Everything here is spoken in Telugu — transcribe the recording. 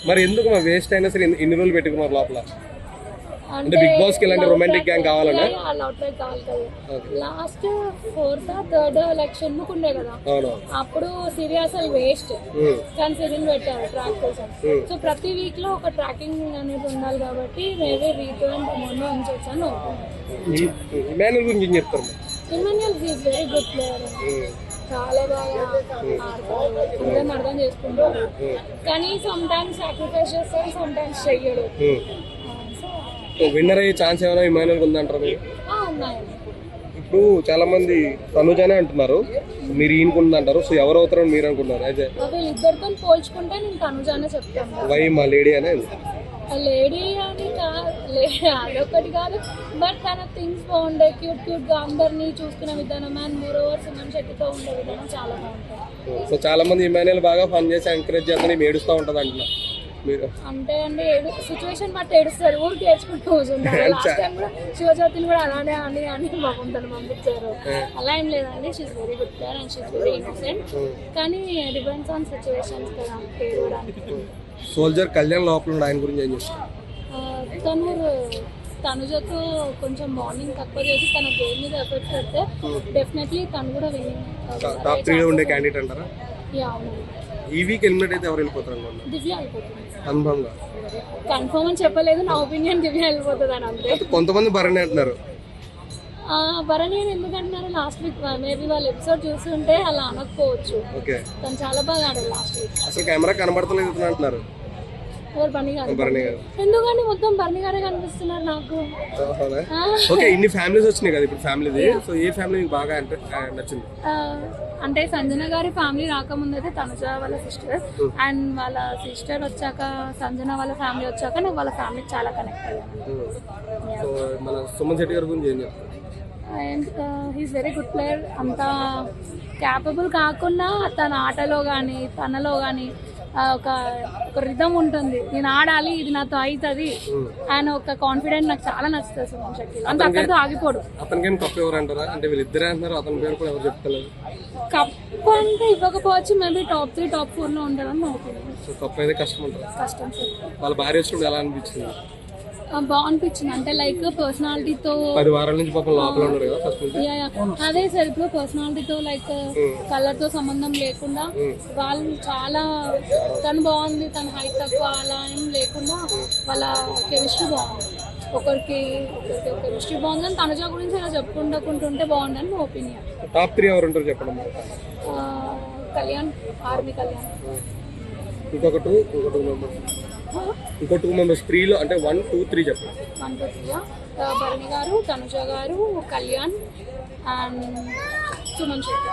మరి ఎందుకు మా వేస్ట్ అయినా సరే ఇన్ని రోజులు పెట్టుకున్నారు లోపల? అంటే బిగ్ బాస్ కి ఇలాంటి రొమాంటిక్ గ్యాంగ్ కావాలన్నా? లవ్ ట్రాక్ కావాలి కదా. Last 4th or 3rd election ఉండే కదా, అప్పుడు సిరియా అసలు వేస్ట్ కానీ సీజన్ పెట్టారు ట్రాక్ కోసం. సో ప్రతి వీక్ లో ఒక ట్రాకింగ్ అనేది ఉండాలి కాబట్టి మేబీ రీతు అండ్ మొన్న ఉంచొచ్చాను. ఇమాన్యుయల్ గురించి ఏం చెప్తారు? Emmanuel is very good player, చాలా బాగా ఆడతారు, అందరం అర్థం చేసుకుంటారు. కానీ సమ్ టైమ్స్ సాక్రిఫైస్ చేస్తారు, సమ్ టైమ్స్ చెయ్యడు. విన్నర్ అయ్యే ఛాన్స్ ఏమైనా ఇమాన్యుయల్ ఉందంటారు మీరు? ఉన్నాయండి. ఇప్పుడు చాలా మంది తనుజానే అంటున్నారు, మీరు ఈయనకుందంటారు. సో ఎవరు అవుతారని మీరు అనుకుంటున్నారు? అయితే వీళ్ళిద్దరితో పోల్చుకుంటే నేను తనుజానే చెప్తాను. వై మా లేడీ అనే? లేడీ అని అదొకటి కాదు, బట్ తన థింగ్స్ బాగుంటాయి, క్యూట్ గా అందరినీ చూసుకునే విధానం అండ్ మోర్ ఓవర్ సుమన్ శెట్టితో ఉండే విధానం చాలా బాగుంటుంది. సో చాలా మంది ఇమాన్యుయల్ బాగా ఫన్ చేసి ఎంకరేజ్ చేస్తాను, ఏడుస్తూ ఉంటుంది అంటున్నారు మీరు? అంటే అండి సిచ్యువేషన్ బట్టి ఏడుస్తారు, ఊరికి ఏడ్చుకుంటూ కూర్చుంటారు. లాస్ట్ టైం కూడా శివజ్యోతిని కూడా అలానే అని బాగుంటుంది పంపించారు. అలా ఏం లేదండి, she's very good player and she's very innocent. కానీ డిపెండ్స్ ఆన్ సిచ్యువేషన్స్ కదా పేరు. సోల్జర్ కళ్యాణ్ లోపల ఆయన గురించి ఏం చేస్తారు? తనుజతో కొంచెం మార్నింగ్ తక్కువ చేసి తన గేమ్ మీద ఎఫర్ట్స్ పెడితే డెఫినెట్లీ తను కూడా టాప్ 3 ఉండే క్యాండిడేట్ అంటారా? అవును. ఈ వీక్ ఎలిమినేట్ అయితే ఎవరు వెళ్ళిపోతారు అనుకోండి? దివ్య వెళ్ళిపోతుంది. కన్ఫర్మ్ అని చెప్పలేదు, నా ఒపీనియన్ దివ్య వెళ్ళిపోతుంది అని అంతే. కొంతమంది భరణి అంటున్నారు. భరణి ఎందుకంటున్నారు? లాస్ట్ వీక్ మేబీ వాళ్ళ ఎపిసోడ్ చూస్తుంటే అలా అనకపోవచ్చు. తను చాలా బాగా ఆడారు లాస్ట్ వీక్. అసలు కెమెరా కనబడతలేదు అంటున్నారు. బర్నీ గారు ఎందుకంటే మొత్తం బర్నీ గారే కనిపిస్తున్నారు నాకు. ఓకే, ఇన్ని ఫ్యామిలీస్ వచ్చినాయి కదా ఇప్పుడు ఫ్యామిలీది. సో ఏ ఫ్యామిలీ బాగా నచ్చింది? అంటే సంజన గారి ఫ్యామిలీ రాకముందు అయితే తనుజ వాళ్ళ సిస్టర్, అండ్ వాళ్ళ సిస్టర్ వచ్చాక సంజన వాళ్ళ ఫ్యామిలీ వచ్చాక నాకు వాళ్ళ ఫ్యామిలీ చాలా కనెక్ట్ అయ్యాను. మన సుమన్ శెట్టి గారి గురించి ఏం చెప్తారు? He's very good player. అంత క్యాపబుల్ కాకుండా తన ఆటలో కానీ తనలో కానీ ఒక రిథమ్ ఉంటుంది, నేను ఆడాలి, ఇది నాతో అవుతుంది ఆయన ఒక కాన్ఫిడెంట్ నాకు చాలా నచ్చుతుంది సుమన్ శెట్టి. అంత అక్కడితో ఆగిపోడు. అతనికి కప్ ఎవరు అంటారా? అంటే వీళ్ళిద్దరే అంటున్నారు, అతని పేరు కూడా ఎవరు చెప్తలేదు. కప్ అంటే ఇవ్వకపోవచ్చు, మేబీ టాప్ 3 టాప్ 4 లో ఉంటారని నా ఒపీనియన్. సో కప్ అయితే కష్టం ఉంటుంది. కష్టం సార్. వాళ్ళ భార్య వచ్చినప్పుడు ఎలా అనిపించింది? బాగా అనిపించింది. అంటే లైక్ పర్సనాలిటీతో 10 వారాల నుంచి పాపం లోపల ఉన్నారు కదా ఫస్ట్ నుంచి. అదే సార్, ఇప్పుడు పర్సనాలిటీతో లైక్ కలర్ తో సంబంధం లేకుండా వాళ్ళు చాలా, తను బాగుంది, తన హైట్ తక్కువ అలా ఏం లేకుండా వాళ్ళ కెమిస్ట్రీ బాగుంది. ఒకరికి కెమిస్ట్రీ బాగుందని తనుజ గురించి అలా చెప్పుకుంటుంటే బాగుందని నా ఒపీనియన్. టాప్ 3 ఎవరు ఉంటారు చెప్పండి? కళ్యాణ్, ఆర్మీ కళ్యాణ్. ఇంకో 2 మెంబర్స్ 3లో అంటే 1, 2, 3 చెప్పండి. 1, 2, 3 భరణి గారు, తనుజ గారు, కళ్యాణ్ అండ్ సుమన్ శెట్టి.